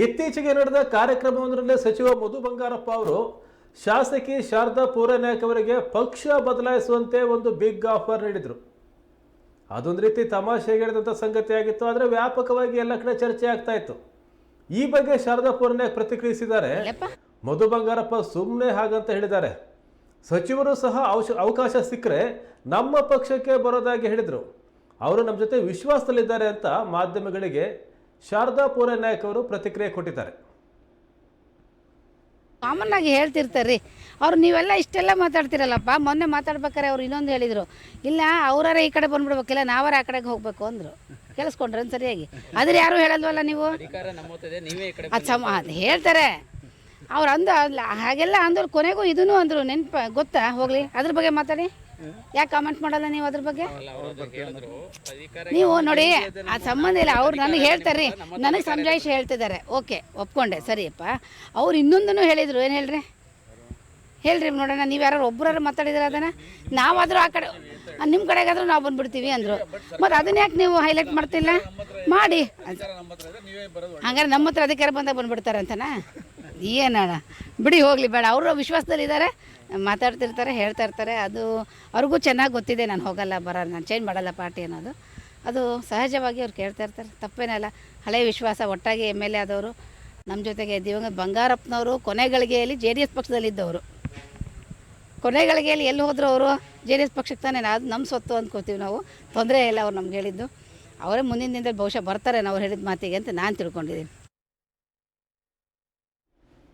ಇತ್ತೀಚೆಗೆ ನಡೆದ ಕಾರ್ಯಕ್ರಮವೊಂದರಲ್ಲಿ ಸಚಿವ ಮಧು ಬಂಗಾರಪ್ಪ ಅವರು ಶಾಸಕಿ ಶಾರದಾ ಪೂರನಾಯಕ್ ಅವರಿಗೆ ಪಕ್ಷ ಬದಲಾಯಿಸುವಂತೆ ಒಂದು ಬಿಗ್ ಆಫರ್ ನೀಡಿದರು. ಅದೊಂದು ರೀತಿ ತಮಾಷೆಗೆಳೆದಂಥ ಸಂಗತಿಯಾಗಿತ್ತು. ಆದರೆ ವ್ಯಾಪಕವಾಗಿ ಎಲ್ಲ ಕಡೆ ಚರ್ಚೆ ಆಗ್ತಾ ಇತ್ತು. ಈ ಬಗ್ಗೆ ಶಾರದಾ ಪೂರನಾಯಕ್ ಪ್ರತಿಕ್ರಿಯಿಸಿದ್ದಾರೆ. ಮಧು ಬಂಗಾರಪ್ಪ ಸುಮ್ಮನೆ ಹಾಗಂತ ಹೇಳಿದ್ದಾರೆ. ಸಚಿವರು ಸಹ ಅವಕಾಶ ಸಿಕ್ಕರೆ ನಮ್ಮ ಪಕ್ಷಕ್ಕೆ ಬರೋದಾಗಿ ಹೇಳಿದರು. ಅವರು ನಮ್ಮ ಜೊತೆ ವಿಶ್ವಾಸದಲ್ಲಿದ್ದಾರೆ ಅಂತ ಮಾಧ್ಯಮಗಳಿಗೆ ಶಾರದಾ ಪೂರನಾಯಕ್ ಅವರು ಪ್ರತಿಕ್ರಿಯೆ ಕೊಟ್ಟಿದ್ದಾರೆ. ಕಾಮನ್ ಆಗಿ ಹೇಳ್ತಿರ್ತಾರೆ ರೀ ಅವ್ರು, ನೀವೆಲ್ಲ ಇಷ್ಟೆಲ್ಲ ಮಾತಾಡ್ತಿರಲ್ಲಪ್ಪ. ಮೊನ್ನೆ ಮಾತಾಡ್ಬೇಕಾರೆ ಅವ್ರು ಇನ್ನೊಂದು ಹೇಳಿದರು, ಇಲ್ಲ ಅವರೇ ಈ ಕಡೆ ಬಂದ್ಬಿಡ್ಬೇಕಿಲ್ಲ, ನಾವರ ಆ ಕಡೆಗೆ ಹೋಗ್ಬೇಕು ಅಂದರು. ಕೇಳಿಸ್ಕೊಂಡ್ರೆ ಸರಿಯಾಗಿ? ಆದ್ರೆ ಯಾರು ಹೇಳಲ್ವಲ್ಲ ನೀವು. ಅದು ಹೇಳ್ತಾರೆ ಅವ್ರು ಹಾಗೆಲ್ಲ ಅಂದ್ರು. ಕೊನೆಗೂ ಇದನ್ನು ಅಂದರು, ನೆನಪ ಗೊತ್ತಾ? ಹೋಗ್ಲಿ, ಅದ್ರ ಬಗ್ಗೆ ಮಾತಾಡಿ. ಯಾಕೆ ಕಾಮೆಂಟ್ ಮಾಡಲ್ಲ ನೀವು ಅದ್ರ ಬಗ್ಗೆ? ನೀವು ನೋಡಿ, ಆ ಸಂಬಂಧ ಇಲ್ಲ. ಅವ್ರು ನನಗೆ ಹೇಳ್ತಾರೆ, ನನಗೆ ಸಮಜಾಯಿಷಿ ಹೇಳ್ತಿದ್ದಾರೆ. ಓಕೆ, ಒಪ್ಕೊಂಡೆ, ಸರಿಯಪ್ಪ. ಅವ್ರು ಇನ್ನೊಂದನ್ನು ಹೇಳಿದರು. ಏನು ಹೇಳ್ರಿ ನೋಡೋಣ. ನೀವು ಯಾರು ಒಬ್ಬರಾರು ಮಾತಾಡಿದ್ರೆ ಅದನ್ನು ನಾವಾದರೂ ಆ ಕಡೆ ನಿಮ್ಮ ಕಡೆಗಾದ್ರೂ ನಾವು ಬಂದುಬಿಡ್ತೀವಿ ಅಂದರು. ಮತ್ತು ಅದನ್ನ ಯಾಕೆ ನೀವು ಹೈಲೈಟ್ ಮಾಡ್ತಿಲ್ಲ? ಮಾಡಿ. ಹಂಗಾರೆ ನಮ್ಮ ಹತ್ರ ಅಧಿಕಾರ ಬಂದಾಗ ಬಂದುಬಿಡ್ತಾರೆ ಅಂತನಾ? ಏನಣ್ಣ ಬಿಡಿ, ಹೋಗಲಿ, ಬೇಡ. ಅವರು ವಿಶ್ವಾಸದಲ್ಲಿದ್ದಾರೆ, ಮಾತಾಡ್ತಿರ್ತಾರೆ, ಹೇಳ್ತಾ ಇರ್ತಾರೆ. ಅದು ಅವ್ರಿಗೂ ಚೆನ್ನಾಗಿ ಗೊತ್ತಿದೆ, ನಾನು ಹೋಗಲ್ಲ, ಬರೋಲ್ಲ, ನಾನು ಚೇಂಜ್ ಮಾಡಲ್ಲ ಪಾರ್ಟಿ ಅನ್ನೋದು. ಅದು ಸಹಜವಾಗಿ ಅವ್ರು ಕೇಳ್ತಾ ಇರ್ತಾರೆ, ತಪ್ಪೇನಲ್ಲ. ಹಳೆಯ ವಿಶ್ವಾಸ, ಒಟ್ಟಾಗಿ MLA ಆದವರು, ನಮ್ಮ ಜೊತೆಗೆ ದಿವಂಗತ ಬಂಗಾರಪ್ಪನವರು ಕೊನೆಗಳಿಗೆಯಲ್ಲಿ JDS ಪಕ್ಷದಲ್ಲಿದ್ದವರು. ಕೊನೆಗಳಿಗೆಯಲ್ಲಿ ಎಲ್ಲಿ ಹೋದ್ರು ಅವರು? JDS ಪಕ್ಷಕ್ಕೆ ತಾನೇ. ಅದು ನಮ್ಮ ಸ್ವತ್ತು ಅಂದ್ಕೋತೀವಿ ನಾವು, ತೊಂದರೆ ಇಲ್ಲ. ಅವ್ರು ನಮ್ಗೆ ಹೇಳಿದ್ದು ಅವರೇ ಮುಂದಿನ ದಿನದಲ್ಲಿ ಬಹುಶಃ ಬರ್ತಾರೆ ನಾವು ಹೇಳಿದ ಮಾತಿಗೆ ಅಂತ ನಾನು ತಿಳ್ಕೊಂಡಿದ್ದೀನಿ.